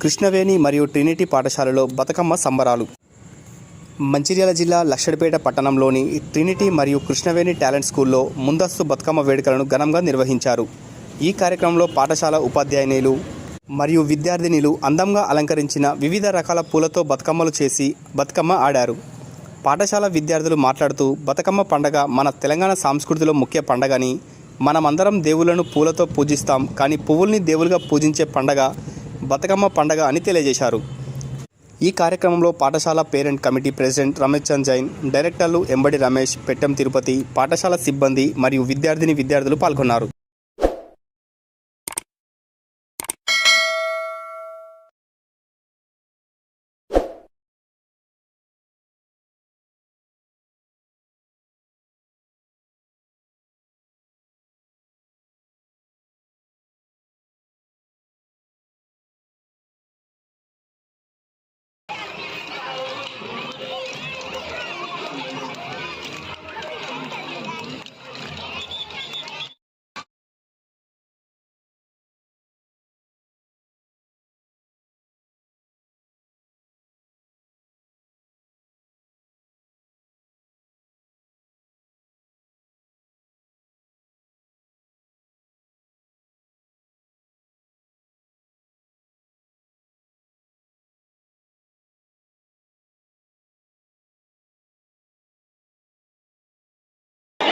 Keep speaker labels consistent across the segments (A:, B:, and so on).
A: కృష్ణవేణి మరియు ట్రినిటీ పాఠశాలలో బతుకమ్మ సంబరాలు. మంచిర్యాల జిల్లా లక్షడిపేట పట్టణంలోని ట్రినిటీ మరియు కృష్ణవేణి టాలెంట్ స్కూల్లో ముందస్తు బతుకమ్మ వేడుకలను ఘనంగా నిర్వహించారు. ఈ కార్యక్రమంలో పాఠశాల ఉపాధ్యాయునిలు మరియు విద్యార్థినిలు అందంగా అలంకరించిన వివిధ రకాల పూలతో బతుకమ్మలు చేసి బతుకమ్మ ఆడారు. పాఠశాల విద్యార్థులు మాట్లాడుతూ, బతుకమ్మ పండగ మన తెలంగాణ సంస్కృతిలో ముఖ్య పండగని, మనమందరం దేవుళ్లను పూలతో పూజిస్తాం, కానీ పువ్వుల్ని దేవులుగా పూజించే పండగ బతుకమ్మ పండగ అని తెలియజేశారు. ఈ కార్యక్రమంలో పాఠశాల parent committee president Ramesh Chand Jain, డైరెక్టర్లు ఎంబడి రమేష్, పెట్టెం తిరుపతి, పాఠశాల సిబ్బంది మరియు విద్యార్థులు పాల్గొన్నారు.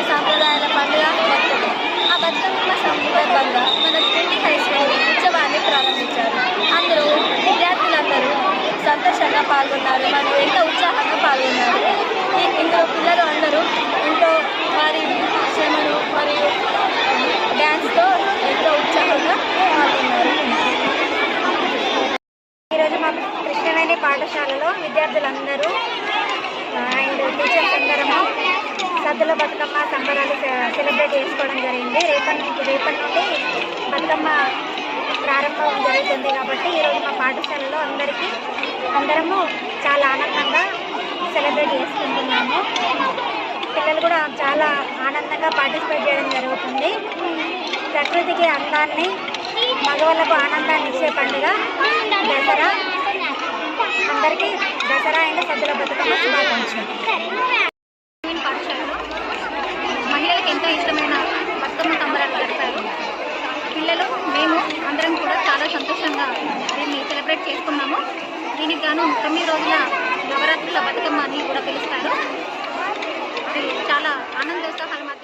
B: సాంప్రదాయాల పండుగ బతుకమ్మ. ఆ బతుకమ్మ సందర్భంగా మన ట్రినిటీ హై స్కూల్ ఉత్సవాన్ని ప్రారంభించారు. అందరూ విద్యార్థులందరూ సంతోషంగా పాల్గొన్నారు మరియు ఎంతో ఉత్సాహంగా పాల్గొన్నారు. ఇందులో పిల్లలు అందరూ ఎంతో వారి శ్రమను మరియు డ్యాన్స్తో ఎంతో ఉత్సాహంగా పాల్గొన్నారు. ఈరోజు మా కృష్ణవేణి పాఠశాలలో విద్యార్థులందరూ అండ్ టీచర్స్ అందరము సద్దుల బతుకమ్మ సంబరాలు సెలబ్రేట్ చేసుకోవడం జరిగింది. రేపటి నుండి బతుకమ్మ ప్రారంభం జరుగుతుంది కాబట్టి ఈరోజు మా పాఠశాలలో అందరము చాలా ఆనందంగా సెలబ్రేట్ చేసుకుంటున్నాము. పిల్లలు కూడా చాలా ఆనందంగా పార్టిసిపేట్ చేయడం జరుగుతుంది. ప్రకృతికి అందాన్ని, మగవాళ్ళకు ఆనందాన్ని ఇచ్చే పండుగ దసరా. అందరికీ దసరా అండ్ సద్దుల బతుకమ్మ శుభాకాంక్షలు. పాఠశాలలో మహిళలకు ఎంతో ఇష్టమైన బతుకమ్మ సంబరాలు జరుపుతారు. పిల్లలు మేము అందరం కూడా చాలా సంతోషంగా దీన్ని సెలబ్రేట్ చేసుకున్నాము. దీనికి గాను 9 రోజుల నవరాత్రుల బతుకమ్మ అని కూడా పిలుస్తారు. అది చాలా ఆనందోత్సాహాల మధ్య